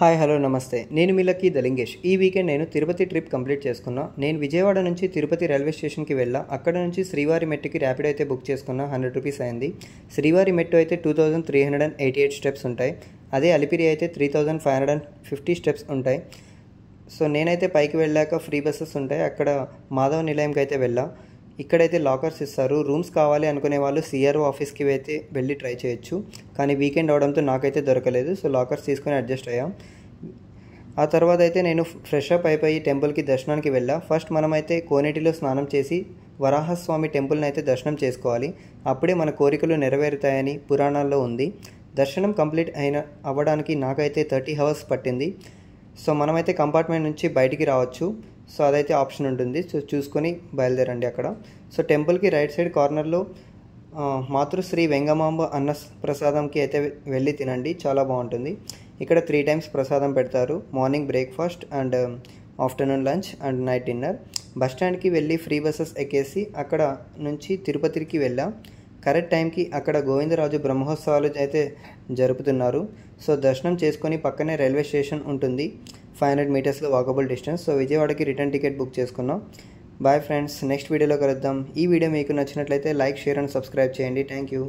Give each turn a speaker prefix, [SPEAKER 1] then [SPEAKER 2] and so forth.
[SPEAKER 1] Hi hello నమస్తే నేను మీ lucky దలింగేష్. ఈ వీకెండ్ నేను తిరుపతి ట్రిప్ కంప్లీట్ చేసుకున్నా. నేను విజయవాడ నుంచి తిరుపతి రైల్వే స్టేషన్కి వెళ్ళా. అక్కడ నుంచి శ్రీవారి మెట్టుకి ర్యాపిడ్ అయితే బుక్ చేసుకున్నా. 100 రూపీస్ అయింది. శ్రీవారి మెట్టు అయితే 2388 స్టెప్స్ ఉంటాయి. అదే అలిపిరి అయితే 3550 స్టెప్స్ ఉంటాయి. సో నేనైతే పైకి వెళ్ళాక ఫ్రీ బస్సెస్ ఉంటాయి. అక్కడ మాధవ నిలయంకి అయితే వెళ్ళా. ఇక్కడైతే లాకర్స్ ఇస్తారు. రూమ్స్ కావాలి అనుకునే వాళ్ళు సిఆర్ఓ ఆఫీస్కి అయితే వెళ్ళి ట్రై చేయొచ్చు. కానీ వీకెండ్ అవడంతో నాకైతే దొరకలేదు. సో లాకర్స్ తీసుకొని అడ్జస్ట్ అయ్యాం. ఆ తర్వాత అయితే నేను ఫ్రెష్ అప్ అయిపోయి టెంపుల్కి దర్శనానికి వెళ్ళా. ఫస్ట్ మనమైతే కోనేటిలో స్నానం చేసి వరాహస్వామి టెంపుల్ని అయితే దర్శనం చేసుకోవాలి. అప్పుడే మన కోరికలు నెరవేరుతాయని పురాణాల్లో ఉంది. దర్శనం కంప్లీట్ అవ్వడానికి నాకైతే 30 అవర్స్ పట్టింది. సో మనమైతే కంపార్ట్మెంట్ నుంచి బయటికి రావచ్చు. సో అదైతే ఆప్షన్ ఉంటుంది. సో చూసుకొని బయలుదేరండి అక్కడ. సో టెంపుల్కి రైట్ సైడ్ కార్నర్లో మాతృశ్రీ వెంగమాంబ అన్న ప్రసాదంకి అయితే వెళ్ళి తినండి, చాలా బాగుంటుంది. ఇక్కడ 3 టైమ్స్ ప్రసాదం పెడతారు. Morning breakfast and afternoon lunch and night dinner. Bus స్టాండ్కి వెళ్ళి ఫ్రీ బస్సెస్ ఎక్కేసి అక్కడ నుంచి తిరుపతికి వెళ్ళాం. కరెక్ట్ టైంకి అక్కడ గోవిందరాజు బ్రహ్మోత్సవాలు అయితే జరుపుతున్నారు. సో దర్శనం చేసుకొని పక్కనే రైల్వే స్టేషన్ ఉంటుంది. 500 మీటర్స్లో వాకబుల్ డిస్టెన్స్. సో విజయవాడకి రిటర్న్ టికెట్ బుక్ చేసుకున్నాం. బాయ్ ఫ్రెండ్స్, నెక్స్ట్ వీడియోలో కలుద్దాం. ఈ వీడియో మీకు నచ్చినట్లయితే లైక్, షేర్ అండ్ సబ్స్క్రైబ్ చేయండి. Thank you.